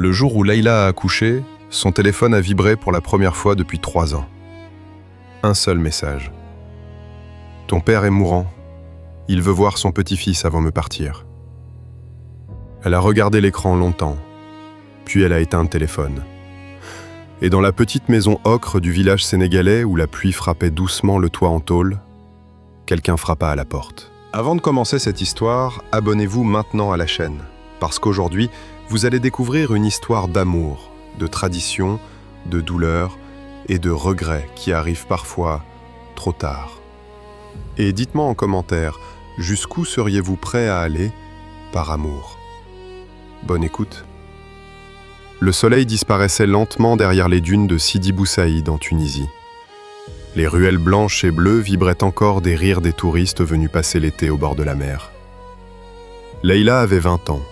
Le jour où Leïla a accouché, son téléphone a vibré pour la première fois depuis 3 ans. Un seul message. Ton père est mourant. Il veut voir son petit-fils avant de partir. Elle a regardé l'écran longtemps, puis elle a éteint le téléphone. Et dans la petite maison ocre du village sénégalais où la pluie frappait doucement le toit en tôle, quelqu'un frappa à la porte. Avant de commencer cette histoire, abonnez-vous maintenant à la chaîne, parce qu'aujourd'hui, vous allez découvrir une histoire d'amour, de tradition, de douleur et de regrets qui arrivent parfois trop tard. Et dites-moi en commentaire, jusqu'où seriez-vous prêt à aller par amour? Bonne écoute. Le soleil disparaissait lentement derrière les dunes de Sidi Bou Saïd en Tunisie. Les ruelles blanches et bleues vibraient encore des rires des touristes venus passer l'été au bord de la mer. Leïla avait 20 ans,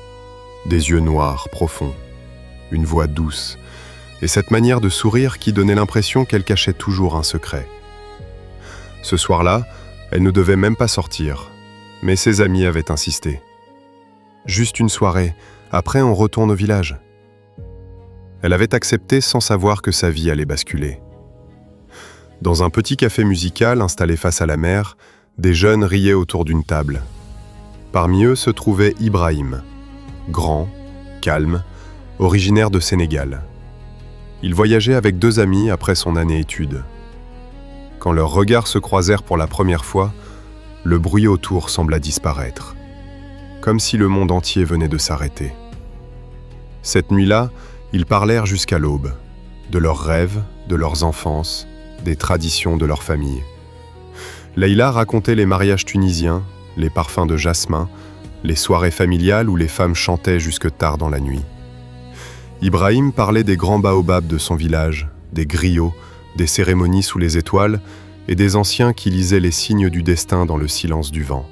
des yeux noirs, profonds, une voix douce, et cette manière de sourire qui donnait l'impression qu'elle cachait toujours un secret. Ce soir-là, elle ne devait même pas sortir, mais ses amis avaient insisté. Juste une soirée, après on retourne au village. Elle avait accepté sans savoir que sa vie allait basculer. Dans un petit café musical installé face à la mer, des jeunes riaient autour d'une table. Parmi eux se trouvait Ibrahim, grand, calme, originaire de Sénégal. Il voyageait avec 2 amis après son année études. Quand leurs regards se croisèrent pour la première fois, le bruit autour sembla disparaître, comme si le monde entier venait de s'arrêter. Cette nuit-là, ils parlèrent jusqu'à l'aube, de leurs rêves, de leurs enfances, des traditions de leur famille. Leïla racontait les mariages tunisiens, les parfums de jasmin, les soirées familiales où les femmes chantaient jusque tard dans la nuit. Ibrahim parlait des grands baobabs de son village, des griots, des cérémonies sous les étoiles et des anciens qui lisaient les signes du destin dans le silence du vent.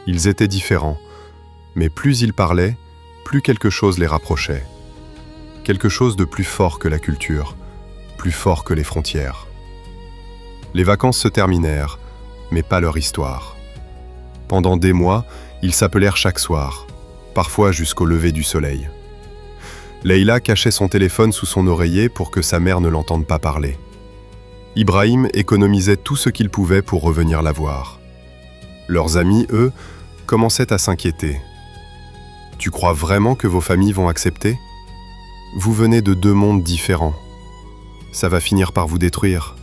Ils étaient différents, mais plus ils parlaient, plus quelque chose les rapprochait. Quelque chose de plus fort que la culture, plus fort que les frontières. Les vacances se terminèrent, mais pas leur histoire. Pendant des mois, ils s'appelèrent chaque soir, parfois jusqu'au lever du soleil. Leïla cachait son téléphone sous son oreiller pour que sa mère ne l'entende pas parler. Ibrahim économisait tout ce qu'il pouvait pour revenir la voir. Leurs amis, eux, commençaient à s'inquiéter. « Tu crois vraiment que vos familles vont accepter ? Vous venez de 2 mondes différents. Ça va finir par vous détruire. »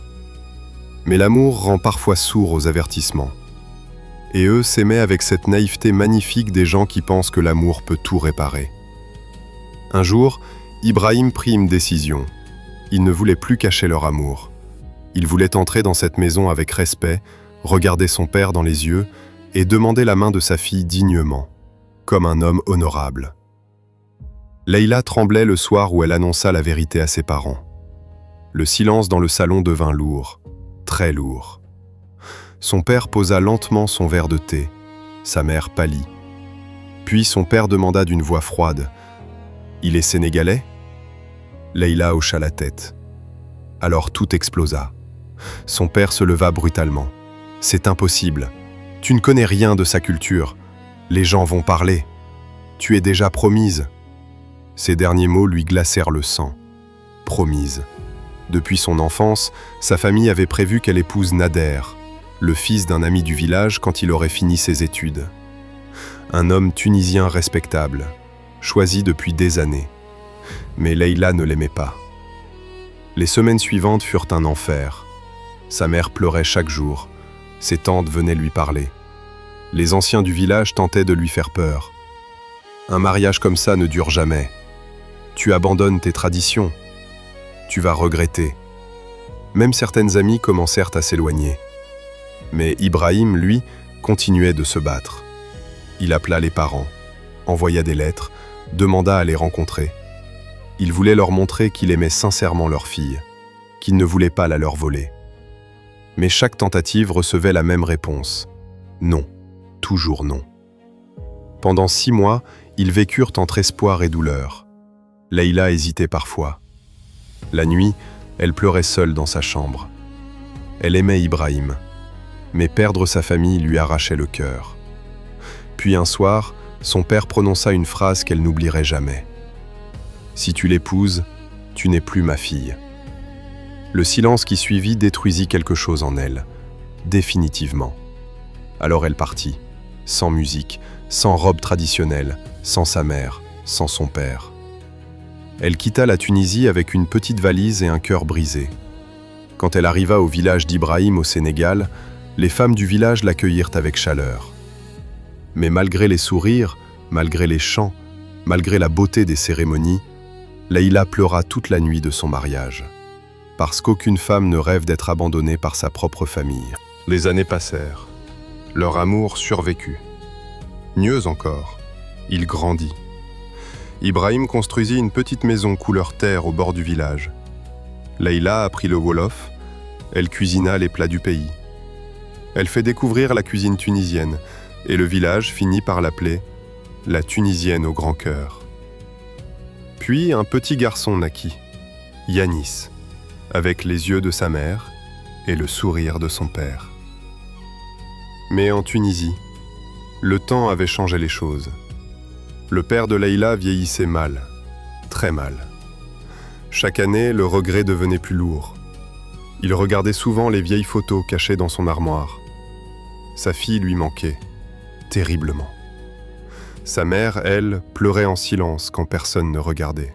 Mais l'amour rend parfois sourd aux avertissements. Et eux s'aimaient avec cette naïveté magnifique des gens qui pensent que l'amour peut tout réparer. Un jour, Ibrahim prit une décision. Il ne voulait plus cacher leur amour. Il voulait entrer dans cette maison avec respect, regarder son père dans les yeux et demander la main de sa fille dignement, comme un homme honorable. Leïla tremblait le soir où elle annonça la vérité à ses parents. Le silence dans le salon devint lourd, très lourd. Son père posa lentement son verre de thé. Sa mère pâlit. Puis son père demanda d'une voix froide : « Il est sénégalais ?» Leïla hocha la tête. Alors tout explosa. Son père se leva brutalement. « C'est impossible. Tu ne connais rien de sa culture. Les gens vont parler. Tu es déjà promise. » Ces derniers mots lui glacèrent le sang. Promise. Depuis son enfance, sa famille avait prévu qu'elle épouse Nader, le fils d'un ami du village quand il aurait fini ses études. Un homme tunisien respectable, choisi depuis des années. Mais Leïla ne l'aimait pas. Les semaines suivantes furent un enfer. Sa mère pleurait chaque jour. Ses tantes venaient lui parler. Les anciens du village tentaient de lui faire peur. Un mariage comme ça ne dure jamais. Tu abandonnes tes traditions. Tu vas regretter. Même certaines amies commencèrent à s'éloigner. Mais Ibrahim, lui, continuait de se battre. Il appela les parents, envoya des lettres, demanda à les rencontrer. Il voulait leur montrer qu'il aimait sincèrement leur fille, qu'il ne voulait pas la leur voler. Mais chaque tentative recevait la même réponse. Non, toujours non. Pendant 6 mois, ils vécurent entre espoir et douleur. Leïla hésitait parfois. La nuit, elle pleurait seule dans sa chambre. Elle aimait Ibrahim, mais perdre sa famille lui arrachait le cœur. Puis un soir, son père prononça une phrase qu'elle n'oublierait jamais. Si tu l'épouses, tu n'es plus ma fille. » Le silence qui suivit détruisit quelque chose en elle, définitivement. Alors elle partit, sans musique, sans robe traditionnelle, sans sa mère, sans son père. Elle quitta la Tunisie avec une petite valise et un cœur brisé. Quand elle arriva au village d'Ibrahim au Sénégal, les femmes du village l'accueillirent avec chaleur. Mais malgré les sourires, malgré les chants, malgré la beauté des cérémonies, Leïla pleura toute la nuit de son mariage. Parce qu'aucune femme ne rêve d'être abandonnée par sa propre famille. Les années passèrent. Leur amour survécut. Mieux encore, il grandit. Ibrahim construisit une petite maison couleur terre au bord du village. Leïla apprit le wolof, elle cuisina les plats du pays. Elle fait découvrir la cuisine tunisienne et le village finit par l'appeler « la Tunisienne au grand cœur ». Puis un petit garçon naquit, Yanis, avec les yeux de sa mère et le sourire de son père. Mais en Tunisie, le temps avait changé les choses. Le père de Leïla vieillissait mal, très mal. Chaque année, le regret devenait plus lourd. Il regardait souvent les vieilles photos cachées dans son armoire. Sa fille lui manquait, terriblement. Sa mère, elle, pleurait en silence quand personne ne regardait.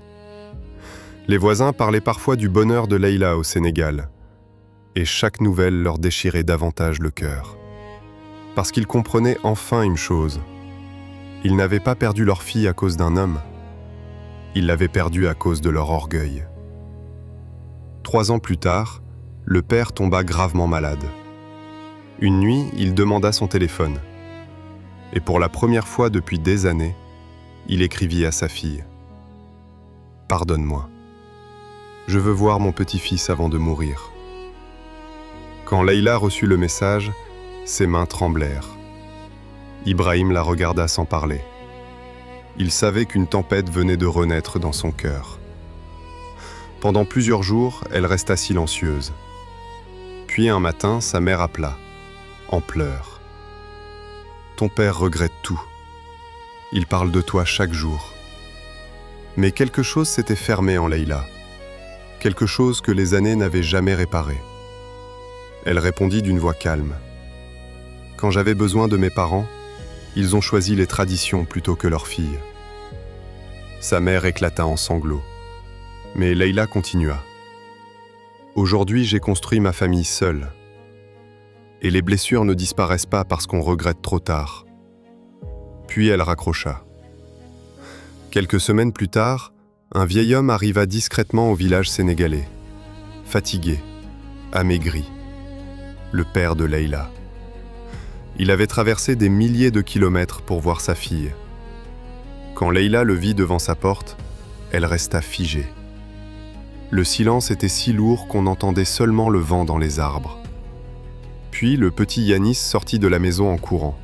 Les voisins parlaient parfois du bonheur de Leïla au Sénégal, et chaque nouvelle leur déchirait davantage le cœur. Parce qu'ils comprenaient enfin une chose. Ils n'avaient pas perdu leur fille à cause d'un homme. Ils l'avaient perdue à cause de leur orgueil. 3 ans plus tard, le père tomba gravement malade. Une nuit, il demanda son téléphone. Et pour la première fois depuis des années, il écrivit à sa fille. « Pardonne-moi. Je veux voir mon petit-fils avant de mourir. » Quand Leïla reçut le message, ses mains tremblèrent. Ibrahim la regarda sans parler. Il savait qu'une tempête venait de renaître dans son cœur. Pendant plusieurs jours, elle resta silencieuse. Puis un matin, sa mère appela, en pleurs. « Ton père regrette tout. Il parle de toi chaque jour. » Mais quelque chose s'était fermé en Leïla. Quelque chose que les années n'avaient jamais réparé. Elle répondit d'une voix calme. « Quand j'avais besoin de mes parents, ils ont choisi les traditions plutôt que leur fille. » Sa mère éclata en sanglots. Mais Leïla continua. « Aujourd'hui, j'ai construit ma famille seule. Et les blessures ne disparaissent pas parce qu'on regrette trop tard. » Puis elle raccrocha. Quelques semaines plus tard, un vieil homme arriva discrètement au village sénégalais. Fatigué, amaigri. Le père de Leïla. Il avait traversé des milliers de kilomètres pour voir sa fille. Quand Leïla le vit devant sa porte, elle resta figée. Le silence était si lourd qu'on entendait seulement le vent dans les arbres. Puis le petit Yanis sortit de la maison en courant.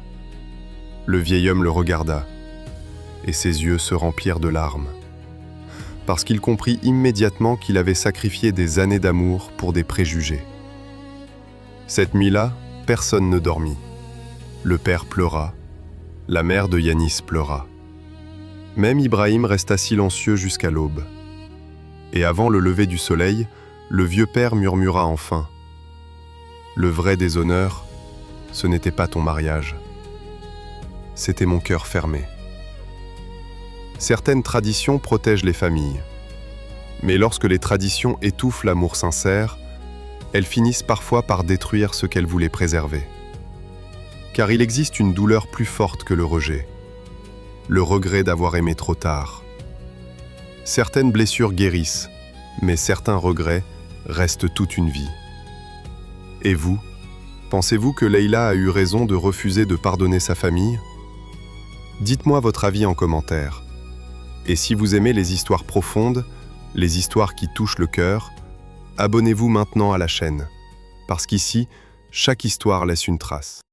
Le vieil homme le regarda, et ses yeux se remplirent de larmes. Parce qu'il comprit immédiatement qu'il avait sacrifié des années d'amour pour des préjugés. Cette nuit-là, personne ne dormit. Le père pleura, la mère de Yanis pleura. Même Ibrahim resta silencieux jusqu'à l'aube. Et avant le lever du soleil, le vieux père murmura enfin. Le vrai déshonneur, ce n'était pas ton mariage. C'était mon cœur fermé. Certaines traditions protègent les familles. Mais lorsque les traditions étouffent l'amour sincère, elles finissent parfois par détruire ce qu'elles voulaient préserver. Car il existe une douleur plus forte que le rejet. Le regret d'avoir aimé trop tard. Certaines blessures guérissent, mais certains regrets restent toute une vie. Et vous, pensez-vous que Leïla a eu raison de refuser de pardonner sa famille ? Dites-moi votre avis en commentaire. Et si vous aimez les histoires profondes, les histoires qui touchent le cœur, abonnez-vous maintenant à la chaîne, parce qu'ici, chaque histoire laisse une trace.